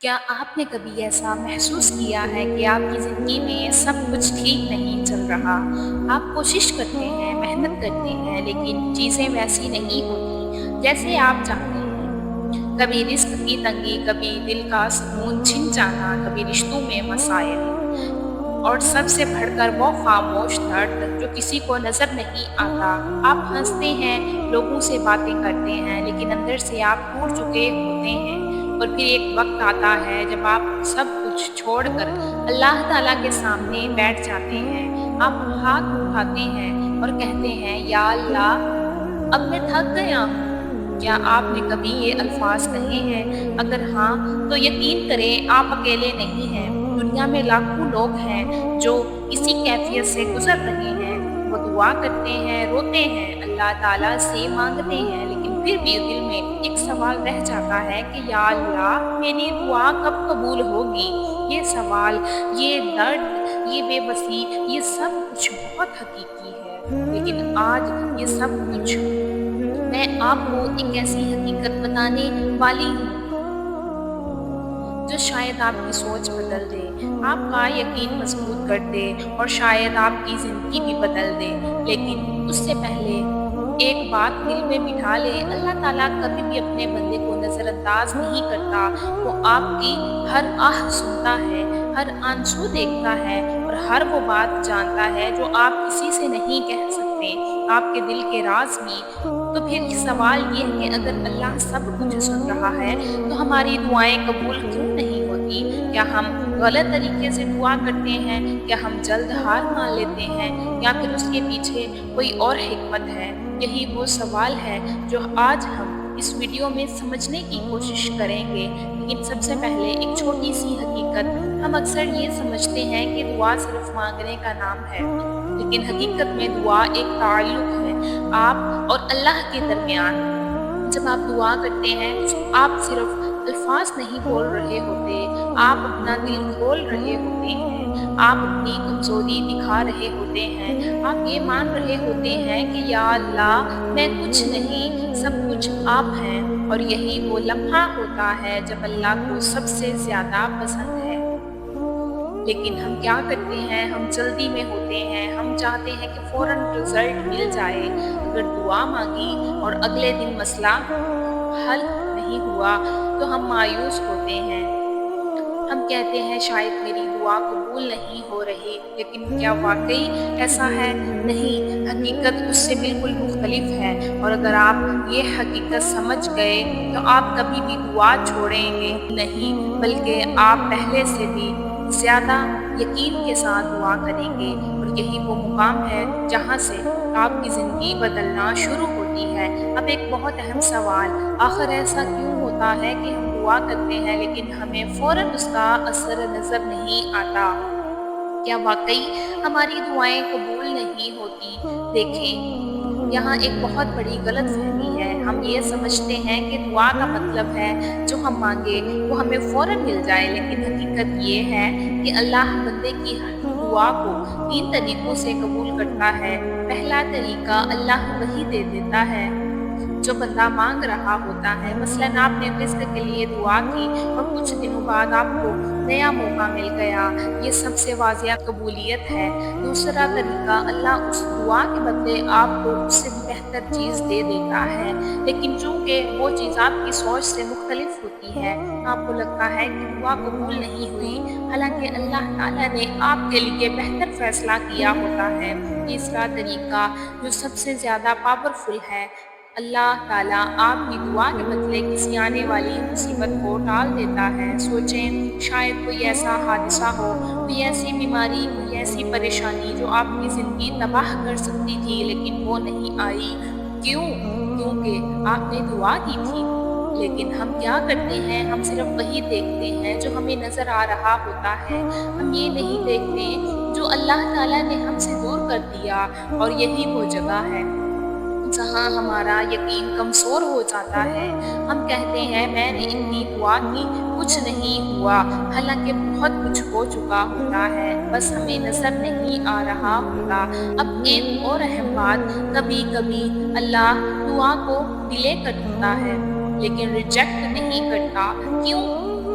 क्या आपने कभी ऐसा महसूस किया है कि आपकी ज़िंदगी में सब कुछ ठीक नहीं चल रहा? आप कोशिश करते हैं, मेहनत करते हैं, लेकिन चीज़ें वैसी नहीं होती जैसे आप चाहते हैं। कभी रिस्क की तंगी, कभी दिल का सुकून छिन जाना, कभी रिश्तों में मसाइल और सबसे बढ़कर वो खामोश दर्द जो किसी को नज़र नहीं आता। आप हँसते हैं, लोगों से बातें करते हैं, लेकिन अंदर से आप टूट चुके होते हैं। और फिर एक वक़्त आता है जब आप सब कुछ छोड़कर अल्लाह ताला के सामने बैठ जाते हैं। आप हाथ उठाते हैं और कहते हैं, या अल्लाह, अब मैं थक गया हूँ। क्या आपने कभी ये अल्फाज कहे हैं? अगर हाँ, तो यकीन करें आप अकेले नहीं हैं। दुनिया में लाखों लोग हैं जो इसी कैफियत से गुजर रहे हैं। वो दुआ करते हैं, रोते हैं, अल्लाह ताला से मांगते हैं, लेकिन फिर भी दिल में एक सवाल रह जाता है कि या अल्लाह, मेरी दुआ कब कबूल होगी? ये सवाल, ये दर्द, ये बेबसी, ये सब कुछ बहुत हकीकी है। लेकिन आज ये सब कुछ मैं आपको एक ऐसी हकीकत बताने वाली हूँ जो शायद आपकी सोच बदल दे, आपका यकीन मजबूत कर दे और शायद आपकी ज़िंदगी भी बदल दे। लेकिन उससे पहले एक बात दिल में बिठा लें, अल्लाह ताला कभी भी अपने बंदे को नज़रअंदाज नहीं करता। वो आपकी हर आह सुनता है, हर आंसू देखता है और हर वो बात जानता है जो आप किसी से नहीं कह सकते, आपके दिल के राज भी। तो फिर सवाल ये है कि अगर अल्लाह सब कुछ सुन रहा है, तो हमारी दुआएं कबूल क्यों नहीं होती? क्या हम गलत तरीके से दुआ करते हैं? क्या हम जल्द हार मान लेते हैं? या फिर उसके पीछे कोई और हिकमत है? यही वो सवाल है जो आज हम इस वीडियो में समझने की कोशिश करेंगे। लेकिन सबसे पहले एक छोटी सी हकीकत, हम अक्सर ये समझते हैं कि दुआ सिर्फ मांगने का नाम है, लेकिन हकीकत में दुआ एक ताल्लुक है आप और अल्लाह के दरमियान। जब आप दुआ करते हैं तो आप सिर्फ अल्फाज नहीं बोल रहे होते, आप अपना दिल खोल रहे होते हैं, आप अपनी कमजोरी दिखा रहे होते हैं, आप ये मान रहे होते हैं कि या अल्लाह, मैं कुछ नहीं, सब कुछ आप हैं। और यही वो लम्हा होता है जब अल्लाह को सबसे ज्यादा पसंद है। लेकिन हम क्या करते हैं, हम जल्दी में होते हैं, हम चाहते हैं कि फ़ौरन रिज़ल्ट मिल जाए। अगर दुआ मांगी और अगले दिन मसला हल नहीं हुआ तो हम मायूस होते हैं। हम कहते हैं शायद मेरी दुआ कबूल नहीं हो रही, लेकिन क्या वाक़ई ऐसा है? नहीं, हकीकत उससे बिल्कुल मुख्तलिफ है। और अगर आप ये हकीकत समझ गए तो आप कभी भी दुआ छोड़ेंगे नहीं, बल्कि आप पहले से भी ज़्यादा यकीन के साथ दुआ करेंगे। और यही वो मुकाम है जहाँ से आपकी ज़िंदगी बदलना शुरू होती है। अब एक बहुत अहम सवाल, आखिर ऐसा क्यों होता है कि हम दुआ करते हैं लेकिन हमें फ़ौरन उसका असर नज़र नहीं आता? क्या वाक़ई हमारी दुआएं कबूल नहीं होती? देखें, यहाँ एक बहुत बड़ी गलतफ़हमी है। हम ये समझते हैं कि दुआ का मतलब है जो हम मांगे वो हमें फ़ौरन मिल जाए, लेकिन हकीकत ये है कि अल्लाह बंदे की हर दुआ को 3 तरीक़ों से कबूल करता है। पहला तरीक़ा, अल्लाह वही दे देता है जो बंदा मांग रहा होता है। मसलन आपने रिज़्क के लिए दुआ की और कुछ दिनों बाद आपको नया मौका मिल गया, ये सबसे वाज़िया कबूलियत है। दूसरा तरीका, अल्लाह उस दुआ के बदले आपको उससे बेहतर चीज़ दे देता है, लेकिन चूँकि वो चीज़ आपकी सोच से मुख्तलिफ होती है, आपको लगता है कि दुआ कबूल नहीं हुई, हालांकि अल्लाह ताला ने आपके लिए बेहतर फ़ैसला किया होता है। तीसरा तरीका, जो सबसे ज़्यादा पावरफुल है, अल्लाह ताला आपकी दुआ के बदले किसी आने वाली मुसीबत को टाल देता है। सोचें, शायद कोई ऐसा हादसा हो, कोई ऐसी बीमारी, कोई ऐसी परेशानी जो आपकी ज़िंदगी तबाह कर सकती थी, लेकिन वो नहीं आई। क्यों? क्योंकि आपने दुआ की थी। लेकिन हम क्या करते हैं, हम सिर्फ वही देखते हैं जो हमें नज़र आ रहा होता है। हम ये नहीं देखते जो अल्लाह ताला ने हमसे दूर कर दिया। और यही वो जगह है जहाँ हमारा यकीन कमज़ोर हो जाता है। हम कहते हैं मैंने इतनी दुआ की, कुछ नहीं हुआ, हालांकि बहुत कुछ हो चुका होता है, बस हमें नज़र नहीं आ रहा होता। अब एक और अहम बात, कभी कभी अल्लाह दुआ को डिले कर देता है लेकिन रिजेक्ट नहीं करता। क्यों?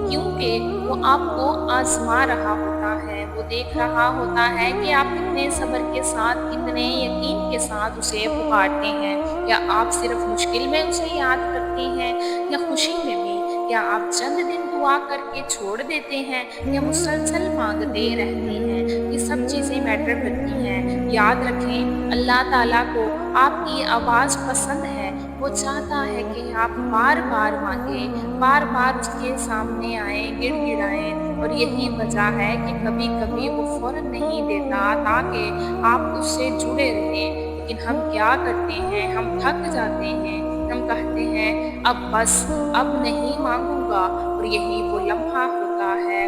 क्योंकि वो आपको आज़मा रहा होता है, वो देख रहा होता है कि आप कितने सब्र के साथ, कितने यकीन के साथ उसे पुकारते हैं। क्या आप सिर्फ़ मुश्किल में उसे याद करते हैं या खुशी में भी? क्या आप चंद दिन दुआ करके छोड़ देते हैं या मुसलसल माँगते रहते हैं? ये सब चीज़ें मैटर करती हैं। याद रखें, अल्लाह ताला को आपकी आवाज़ पसंद है। वो चाहता है कि आप बार-बार माँगें, बार-बार उसके सामने आएँ, गिड़गिड़ाएँ, और यही वजह है कि कभी-कभी वो फ़ौरन नहीं देता ताकि आप उससे जुड़े रहें। लेकिन हम क्या करते हैं, हम थक जाते हैं, हम कहते हैं अब बस, अब नहीं माँगूँगा, और यही वो लम्हा होता है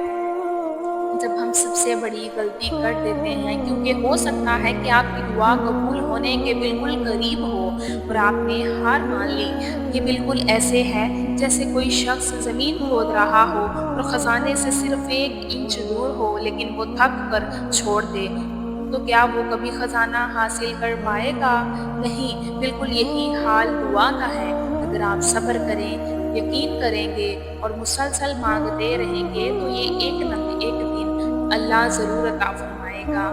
जब हम सबसे बड़ी गलती कर देते हैं, क्योंकि हो सकता है कि आपकी दुआ कबूल होने के बिल्कुल करीब हो और आपने हार मान ली। ये बिल्कुल ऐसे है जैसे कोई शख्स ज़मीन खोद रहा हो और ख़ज़ाने से सिर्फ़ 1 इंच दूर हो, लेकिन वो थक कर छोड़ दे। तो क्या वो कभी ख़ज़ाना हासिल कर पाएगा? नहीं, बिल्कुल यही हाल दुआ का है। अगर आप सब्र करें, यकीन करेंगे और मुसलसल माँगते रहेंगे, तो ये एक न एक दिन अल्लाह ज़रूर अता फ़रमाएगा।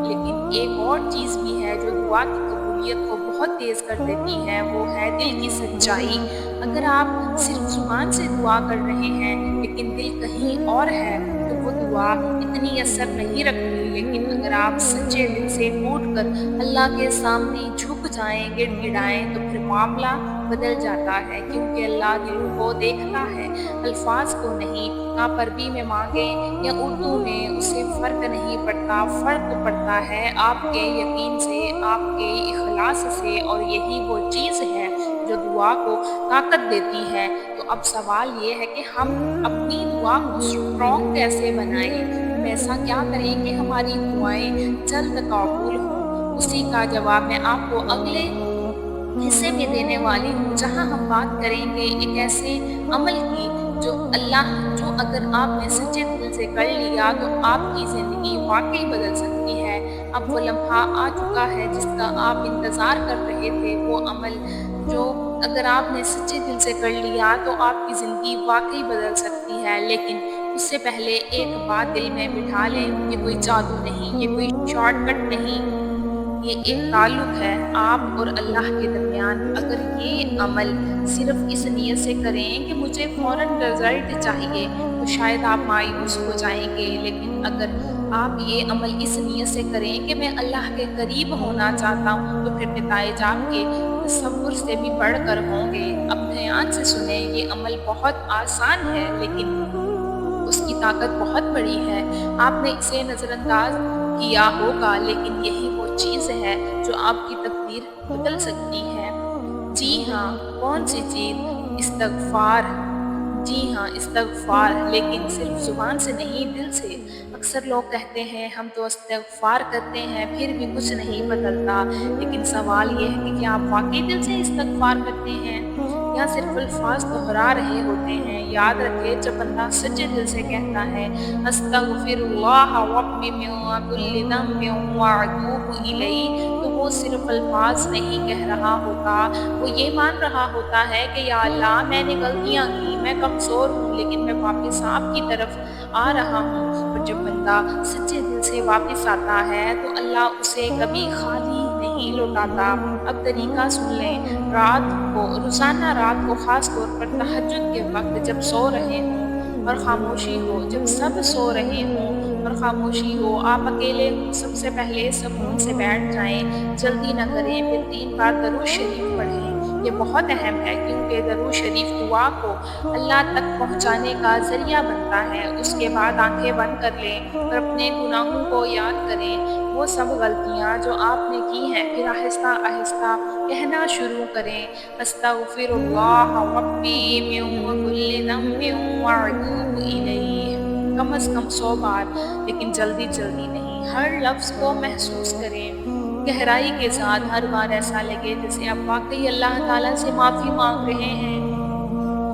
लेकिन एक और चीज़ भी है जो दुआ की कबूलियत को बहुत तेज़ कर देती है, वो है दिल की सच्चाई। अगर आप सिर्फ़ ज़ुबान से दुआ कर रहे हैं, लेकिन दिल कहीं और है, तो वो दुआ इतनी असर नहीं रखती। लेकिन अगर आप सच्चे दिल से टूट कर अल्लाह के सामने झुक जाएँ, गिड़गिड़ाएँ, तो फिर मामला बदल जाता है, क्योंकि अल्लाह दिलों को देखता है, अल्फाज को नहीं। आप अरबी में मांगें या उर्दू में, उससे फ़र्क नहीं पड़ता। फ़र्क पड़ता है आपके यकीन से, आपके इखलास से, और यही वो चीज़ है जो दुआ को ताकत देती है। तो अब सवाल ये है कि हम अपनी दुआ को स्ट्रॉन्ग कैसे बनाएं? हम ऐसा क्या करें कि हमारी दुआएं जल्द कबूल हों? उसी का जवाब मैं आपको अगले हिस्से में देने वाली हूँ, जहाँ हम बात करेंगे एक ऐसे अमल की जो अगर आपने सच्चे दिल से कर लिया तो आपकी ज़िंदगी वाक़ई बदल सकती है। अब वो लम्हा आ चुका है जिसका आप इंतज़ार कर रहे थे, वो अमल जो अगर आपने सच्चे दिल से कर लिया तो आपकी ज़िंदगी वाक़ई बदल सकती है। लेकिन उससे पहले एक बात दिल में बिठा लें, ये कोई जादू नहीं, ये कोई शॉर्टकट नहीं, ये एक ताल्लुक है आप और अल्लाह के दरमियान। अगर ये अमल सिर्फ़ इस नीयत से करें कि मुझे फ़ौरन रिज़ल्ट चाहिए, तो शायद आप मायूस हो जाएँगे। लेकिन अगर आप ये अमल इस नीयत से करें कि मैं अल्लाह के करीब होना चाहता हूँ, तो फिर नताइज आपके तसव्वुर से भी बढ़कर होंगे। अब ध्यान से सुनें, ये अमल बहुत आसान है, लेकिन उसकी ताकत बहुत बड़ी है। आपने इसे नज़रअंदाज किया होगा, लेकिन यही वो चीज़ है जो आपकी तकदीर बदल सकती है। जी हाँ, कौन-सी चीज़? इस्तिग़फ़ार। जी हाँ, इस्तिग़फ़ार, लेकिन सिर्फ़ ज़ुबान से नहीं, दिल से। अक्सर लोग कहते हैं हम तो इस्तिग़फ़ार करते हैं, फिर भी कुछ नहीं बदलता। लेकिन सवाल ये है कि क्या आप वाक़ई दिल से इस्तिग़फ़ार करते हैं या सिर्फ़ अल्फ़ाज़ दोहरा रहे होते हैं? याद रखें, जब बंदा सच्चे दिल से कहता है अस्तग़फ़िरुल्लाह रब्बी मिन कुल्लि ज़ंबिन व अतूबु इलैहि, तो वो सिर्फ़ अल्फ़ाज़ नहीं कह रहा होता, वो ये मान रहा होता है कि या अल्लाह, मैंने गलतियाँ की, मैं कमज़ोर हूँ, लेकिन मैं वापस आपकी तरफ आ रहा हूँ। और जब बंदा सच्चे दिल से वापस आता है तो अल्लाह उसे कभी खाली नहीं लौटाता। अब तरीका सुन लें, रोज़ाना रात को ख़ास तौर पर तहज्जुद के वक़्त जब सो रहे हों और ख़ामोशी हो, जब सब सो रहे हों और ख़ामोशी हो, आप अकेले हों, सबसे पहले सुकून से बैठ जाएँ, जल्दी ना करें, फिर 3 बार दरूद शरीफ पढ़ें। ये बहुत अहम है, क्योंकि दरूद शरीफ दुआ को अल्लाह तक पहुँचाने का ज़रिया बनता है। उसके बाद आँखें बंद कर लें और अपने गुनाहों को याद करें, वो सब गलतियाँ जो आपने की हैं, फिर आहिस्ता-आहिस्ता कहना शुरू करें, अस्तग़फ़िरुल्लाह रब्बी मिन कुल्लि ज़ंबिन व अतूबु इलैहि। कम से कम 100 बार, लेकिन जल्दी-जल्दी नहीं। हर लफ्ज़ को महसूस करें, गहराई के साथ। हर बार ऐसा लगे जैसे आप वाक़ई अल्लाह ताला से माफ़ी माँग रहे हैं।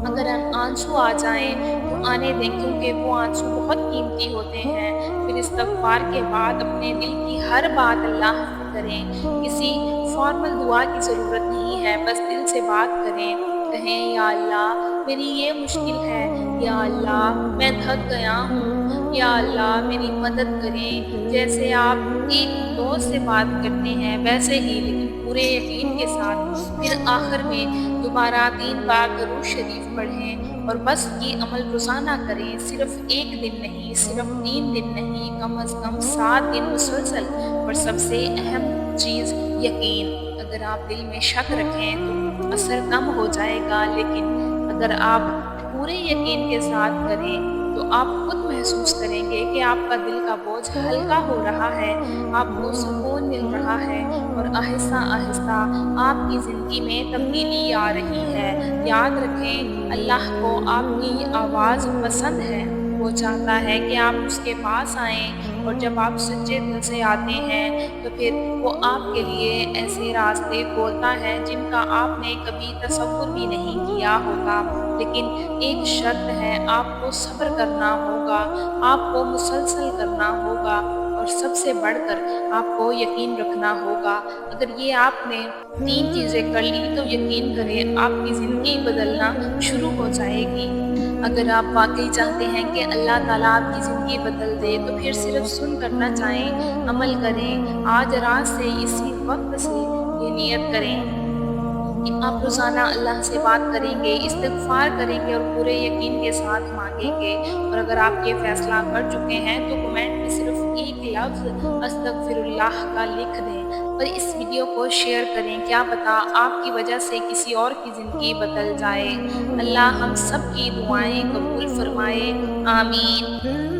अगर आंसू आ जाएँ तो आने दें, क्योंकि वो आंसू बहुत कीमती होते हैं। फिर इस्तिग़फ़ार के बाद अपने दिल की हर बात अल्लाह से करें। किसी फॉर्मल दुआ की ज़रूरत नहीं है, बस दिल से बात करें। کہیں یا اللہ میری یہ مشکل ہے، یا اللہ میں تھک گیا ہوں، یا اللہ میری مدد کریں۔ جیسے آپ ایک دوست سے بات کرتے ہیں ویسے ہی، لیکن پورے یقین کے ساتھ۔ پھر آخر میں دوبارہ 3 بار درود شریف پڑھیں اور بس یہ عمل روزانہ کریں، صرف ایک دن نہیں، صرف 3 دن نہیں، کم از کم 7 دن مسلسل۔ اور سب سے اہم چیز یقین۔ اگر آپ دل میں شک رکھیں تو اثر کم ہو جائے گا، لیکن اگر آپ پورے یقین کے ساتھ کریں تو آپ خود محسوس کریں گے کہ آپ کا دل کا بوجھ ہلکا ہو رہا ہے، آپ کو سکون مل رہا ہے، اور آہستہ آہستہ آپ کی زندگی میں تبدیلی آ رہی ہے۔ یاد رکھیں، اللہ کو آپ کی آواز پسند ہے۔ وہ چاہتا ہے کہ آپ اس کے پاس آئیں، اور جب آپ سچے دل سے آتے ہیں تو پھر وہ آپ کے لیے ایسے راستے کھولتا ہے جن کا آپ نے کبھی تصور بھی نہیں کیا ہوتا۔ لیکن ایک شرط ہے، آپ کو صبر کرنا ہوگا، آپ کو مسلسل کرنا ہوگا، اور سب سے بڑھ کر آپ کو یقین رکھنا ہوگا۔ اگر یہ آپ نے 3 چیزیں کر لی تو یقین کریں آپ کی زندگی بدلنا شروع ہو جائے گی۔ اگر آپ واقعی چاہتے ہیں کہ اللہ تعالیٰ آپ کی زندگی بدل دے تو پھر صرف سن کر نہ جائیں، عمل کریں۔ آج رات سے اسی وقت سے یہ نیت کریں کہ آپ روزانہ اللہ سے بات کریں گے، استغفار کریں گے، اور پورے یقین کے ساتھ مانگیں گے۔ اور اگر آپ یہ فیصلہ کر چکے ہیں تو کمنٹ میں صرف ایک لفظ استغفر اللہ کا لکھ دیں، اور اس ویڈیو کو شیئر کریں۔ کیا پتہ آپ کی وجہ سے کسی اور کی زندگی بدل جائے۔ اللہ ہم سب کی دعائیں قبول فرمائے، آمین۔